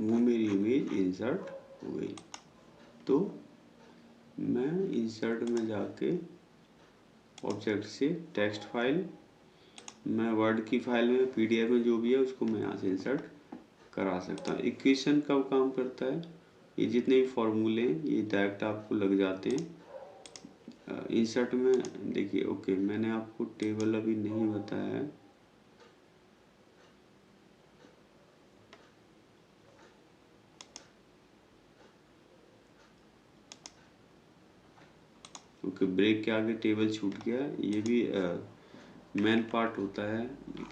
वो मेरी इमेज इंसर्ट हो गई। तो मैं इंसर्ट में जाके ऑब्जेक्ट से टेक्स्ट फाइल, मैं वर्ड की फाइल में पीडीएफ में जो भी है उसको मैं यहाँ से इंसर्ट करा सकता हूँ। इक्वेशन कब काम करता है, ये जितने भी फॉर्मूले हैं ये डायरेक्ट आपको लग जाते हैं इंसर्ट में। देखिए, ओके, मैंने आपको टेबल अभी नहीं बताया है। ओके, ब्रेक के आगे टेबल छूट गया, ये भी मेन पार्ट होता है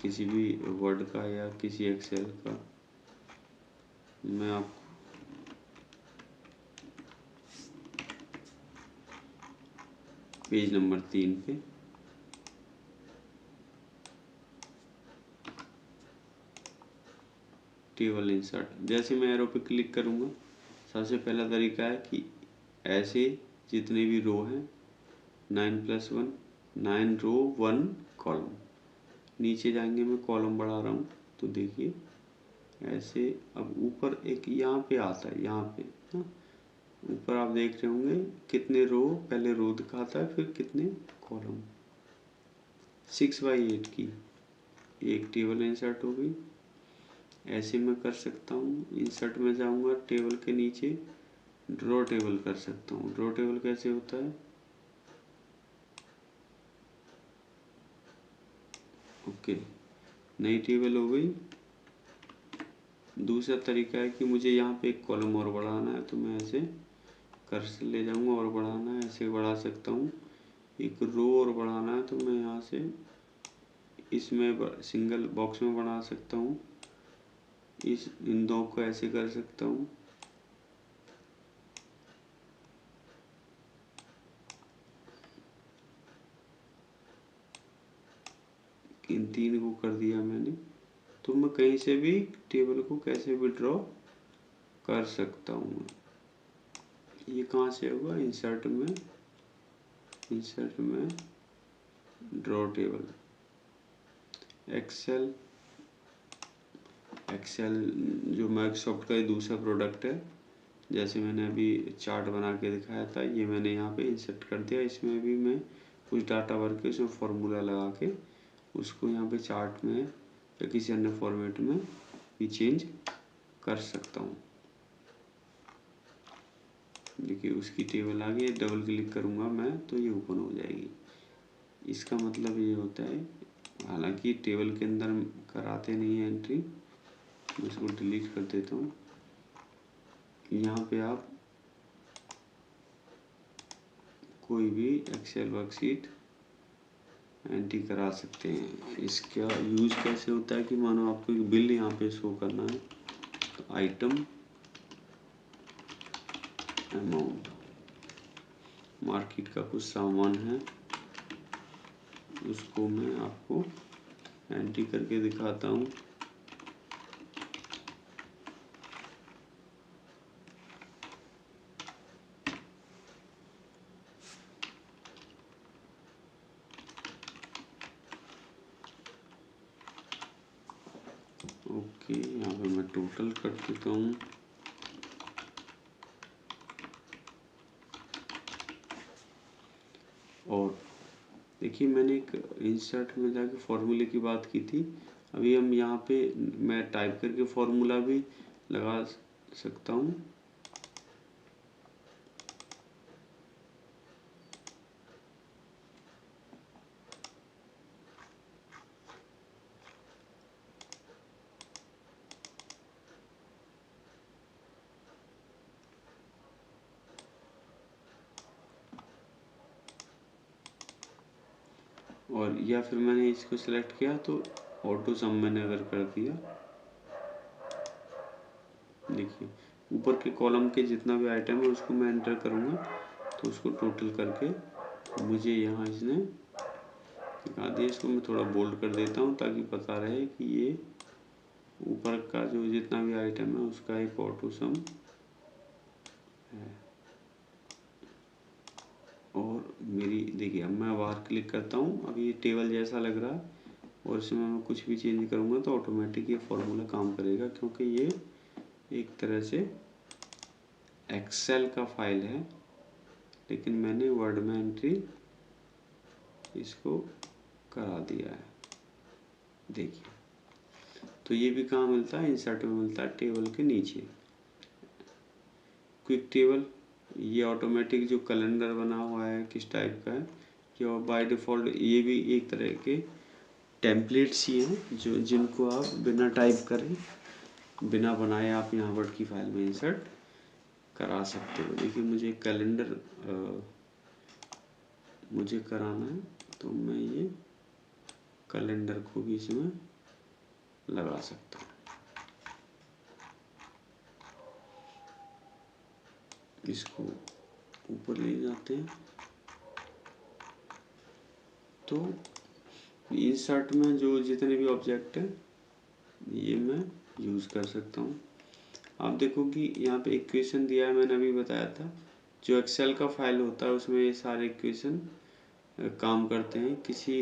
किसी भी वर्ड का या किसी एक्सेल का। मैं आपको पेज नंबर 3 पे टेबल इंसर्ट, जैसे मैं एरो पे क्लिक करूँगा, सबसे पहला तरीका है कि ऐसे जितने भी रो हैं 9+1, 9 रो 1 कॉलम, नीचे जाएंगे, मैं कॉलम बढ़ा रहा हूँ तो देखिए ऐसे। अब ऊपर एक यहाँ पे आता है, यहाँ पे ना ऊपर आप देख रहे होंगे कितने रो, पहले रो दिखाता है फिर कितने कॉलम। 6x8 की एक टेबल इंसर्ट हो गई। ऐसे मैं कर सकता हूँ, इंसर्ट में जाऊँगा, टेबल के नीचे ड्रॉ टेबल कर सकता हूँ। ड्रॉ टेबल कैसे होता है, ओके, नई टेबल हो गई। दूसरा तरीका है कि मुझे यहाँ पे एक कॉलम और बढ़ाना है, तो मैं ऐसे कर्सर ले जाऊँगा और बढ़ाना है, ऐसे बढ़ा सकता हूँ। एक रो और बढ़ाना है तो मैं यहाँ से इसमें सिंगल बॉक्स में बना सकता हूँ, इन दो को ऐसे कर सकता हूँ। इन 3 को कर दिया मैंने। तो मैं कहीं से भी टेबल को कैसे भी ड्रॉ कर सकता हूँ। ये कहाँ से होगा, इंसर्ट में ड्रॉ टेबल, एक्सेल जो माइक्रोसॉफ्ट का दूसरा प्रोडक्ट है। जैसे मैंने अभी चार्ट बना के दिखाया था, ये मैंने यहाँ पे इंसर्ट कर दिया। इसमें भी मैं कुछ डाटा भर के उसमें फॉर्मूला लगा के उसको यहाँ पे चार्ट में या किसी अन्य फॉर्मेट में भी चेंज कर सकता हूँ। देखिए उसकी टेबल आ गई, डबल क्लिक करूँगा मैं तो ये ओपन हो जाएगी। इसका मतलब ये होता है, हालांकि टेबल के अंदर कराते नहीं है एंट्री, मैं इसको डिलीट कर देता हूँ। यहाँ पे आप कोई भी एक्सेल वर्कशीट एंट्री करा सकते हैं। इसका यूज कैसे होता है कि मानो आपको एक बिल यहाँ पे शो करना है, तो आइटम अमाउंट, मार्केट का कुछ सामान है उसको मैं आपको एंट्री करके दिखाता हूँ। ओके, यहाँ पे मैं टोटल कर देता हूँ। और देखिए मैंने एक इंसर्ट में जाके फॉर्मूले की बात की थी, अभी हम यहाँ पे मैं टाइप करके फॉर्मूला भी लगा सकता हूँ। और या फिर मैंने इसको सिलेक्ट किया तो ऑटो सम मैंने अगर कर दिया, देखिए ऊपर के कॉलम के जितना भी आइटम है उसको मैं एंटर करूँगा तो उसको टोटल करके मुझे यहाँ इसने दिखा दिया। इसको मैं थोड़ा बोल्ड कर देता हूँ ताकि पता रहे कि ये ऊपर का जो जितना भी आइटम है उसका एक ऑटो सम है। और मेरी देखिए अब मैं बाहर क्लिक करता हूँ, अब ये टेबल जैसा लग रहा है और इसमें मैं कुछ भी चेंज करूँगा तो ऑटोमेटिक ये फॉर्मूला काम करेगा, क्योंकि ये एक तरह से एक्सेल का फाइल है लेकिन मैंने वर्ड में एंट्री इसको करा दिया है। देखिए तो ये भी कहाँ मिलता है, इंसर्ट में मिलता है टेबल के नीचे। क्विक टेबल ये ऑटोमेटिक जो कैलेंडर बना हुआ है किस टाइप का है कि और बाय डिफ़ॉल्ट ये भी एक तरह के टेम्पलेट्स ही हैं जो जिनको आप बिना टाइप करें बिना बनाए आप यहाँ वर्ड की फाइल में इंसर्ट करा सकते हो। देखिए मुझे कैलेंडर मुझे कराना है तो मैं ये कैलेंडर को भी इसमें लगा सकता हूँ। इसको ऊपर ले जाते हैं तो इंसर्ट में जो जितने भी ऑब्जेक्ट हैं ये मैं यूज़ कर सकता हूँ। आप देखो कि यहाँ पे इक्वेशन दिया है, मैंने अभी बताया था जो एक्सेल का फाइल होता है उसमें ये सारे इक्वेशन काम करते हैं। किसी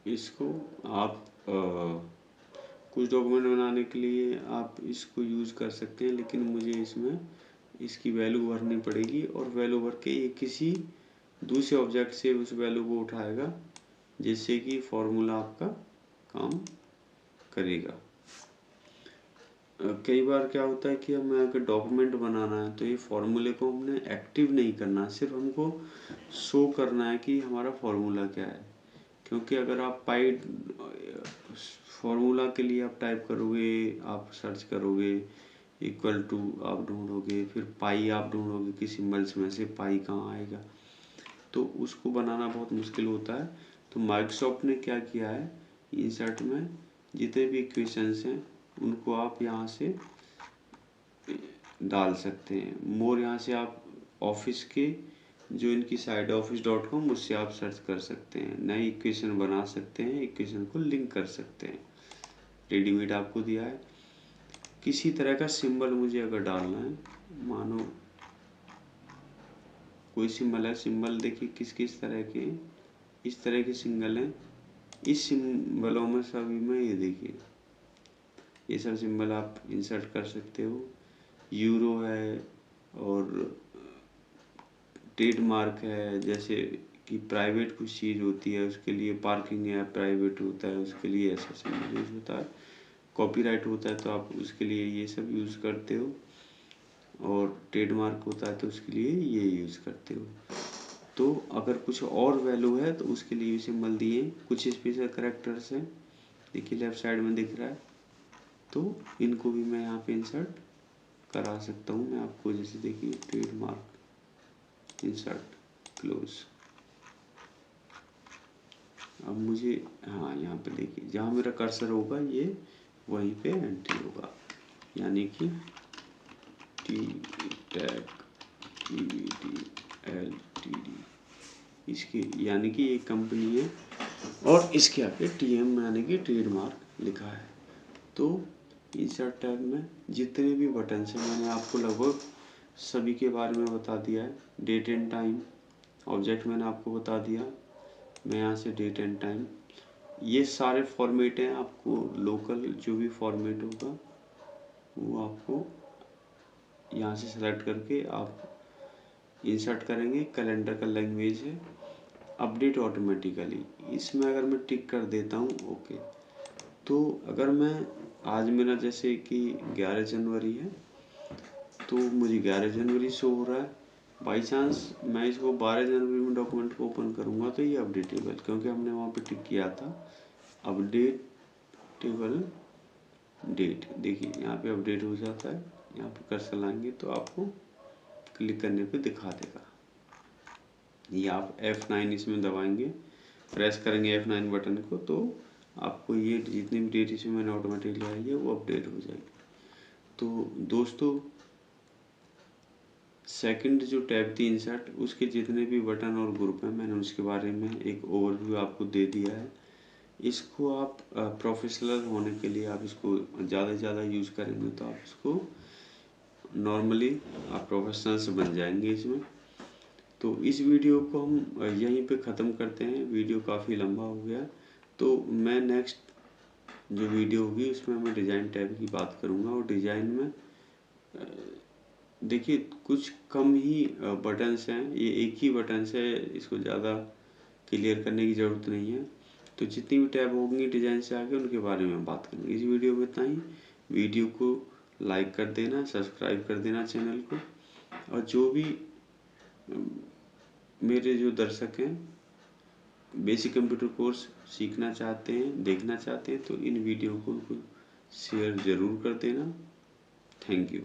इसको आप कुछ डॉक्यूमेंट बनाने के लिए आप इसको यूज़ कर सकते हैं, लेकिन मुझे इसमें इसकी वैल्यू भरनी पड़ेगी और वैल्यू भर के ये किसी दूसरे ऑब्जेक्ट से उस वैल्यू को उठाएगा जिससे कि फॉर्मूला आपका काम करेगा। कई बार क्या होता है कि हमें अगर डॉक्यूमेंट बनाना है तो ये फॉर्मूले को हमने एक्टिव नहीं करना, सिर्फ हमको शो करना है कि हमारा फॉर्मूला क्या है। क्योंकि अगर आप पाई फॉर्मूला के लिए आप टाइप करोगे, आप सर्च करोगे इक्वल टू आप ढूंढोगे, फिर पाई आप ढूंढोगे कि सिम्बल्स में से पाई कहाँ आएगा, तो उसको बनाना बहुत मुश्किल होता है। तो माइक्रोसॉफ्ट ने क्या किया है, इंसर्ट में जितने भी इक्वेशंस हैं उनको आप यहाँ से डाल सकते हैं। मोर यहाँ से आप ऑफिस के जो इनकी साइट है office.com उससे आप सर्च कर सकते हैं, नई इक्वेशन बना सकते हैं, इक्वेशन को लिंक कर सकते हैं। रेडीमेड आपको दिया है। किसी तरह का सिंबल मुझे अगर डालना है, मानो कोई सिंबल है, सिंबल देखिए किस किस तरह के, इस तरह के सिंबल हैं। इस सिंबलों में सभी में ये देखिए ये सब सिंबल आप इंसर्ट कर सकते हो। यूरो है और ट्रेडमार्क है, जैसे कि प्राइवेट कुछ चीज़ होती है उसके लिए पार्किंग है, प्राइवेट होता है उसके लिए ऐसा सिंबल यूज होता है। कॉपीराइट होता है तो आप उसके लिए ये सब यूज़ करते हो, और ट्रेडमार्क होता है तो उसके लिए ये यूज़ करते हो। तो अगर कुछ और वैल्यू है तो उसके लिए भी सिंबल दिए, कुछ स्पेशल करेक्टर्स हैं देखिए लेफ्ट साइड में दिख रहा है, तो इनको भी मैं यहाँ पे इंसर्ट करा सकता हूँ। मैं आपको जैसे देखिए ट्रेडमार्क इंसर्ट क्लोज। अब मुझे हाँ यहाँ पे देखिए जहाँ मेरा कर्सर होगा ये वहीं पे एंट्री होगा, यानी कि टी टैग TVD इसकी यानी कि एक कंपनी है और इसके आगे TM यानी कि ट्रेडमार्क लिखा है। तो इंसर्ट टैब में जितने भी बटन हैं मैंने आपको लगभग सभी के बारे में बता दिया है। डेट एंड टाइम, ऑब्जेक्ट मैंने आपको बता दिया। मैं यहाँ से डेट एंड टाइम, ये सारे फॉर्मेट हैं। आपको लोकल जो भी फॉर्मेट होगा वो आपको यहाँ से सेलेक्ट करके आप इंसर्ट करेंगे। कैलेंडर का लैंग्वेज है अपडेट ऑटोमेटिकली, इसमें अगर मैं टिक कर देता हूँ ओके, तो अगर मैं आज मेरा जैसे कि 11 जनवरी है तो मुझे 11 जनवरी शो हो रहा है। बाई चांस मैं इसको 12 जनवरी में डॉक्यूमेंट को ओपन करूँगा तो ये अपडेटेबल, क्योंकि हमने वहाँ पे टिक किया था अपडेटेबल डेट। देखिए यहाँ पे अपडेट हो जाता है। यहाँ पे कर्सर लाएंगे तो आपको क्लिक करने पे दिखा देगा। ये आप F9 इसमें दबाएंगे, प्रेस करेंगे F9 बटन को, तो आपको ये जितनी भी डेट इसमें मैंने ऑटोमेटिकली आई है वो अपडेट हो जाएगी। तो दोस्तों सेकंड जो टैब थी इंसर्ट, उसके जितने भी बटन और ग्रुप हैं मैंने उसके बारे में एक ओवरव्यू आपको दे दिया है। इसको आप प्रोफेशनल होने के लिए आप इसको ज़्यादा से ज़्यादा यूज़ करेंगे तो आप इसको नॉर्मली आप प्रोफेशनल्स बन जाएंगे इसमें। तो इस वीडियो को हम यहीं पे ख़त्म करते हैं, वीडियो काफ़ी लंबा हो गया। तो मैं नेक्स्ट जो वीडियो होगी उसमें मैं डिज़ाइन टैब की बात करूँगा, और डिज़ाइन में देखिए कुछ कम ही बटन्स हैं, ये एक ही बटन्स है, इसको ज़्यादा क्लियर करने की ज़रूरत नहीं है। तो जितनी भी टैब होंगी डिज़ाइन से आगे उनके बारे में बात करेंगे। इस वीडियो में इतना ही। वीडियो को लाइक कर देना, सब्सक्राइब कर देना चैनल को, और जो भी मेरे जो दर्शक हैं बेसिक कंप्यूटर कोर्स सीखना चाहते हैं, देखना चाहते हैं, तो इन वीडियो को शेयर ज़रूर कर देना। Thank you.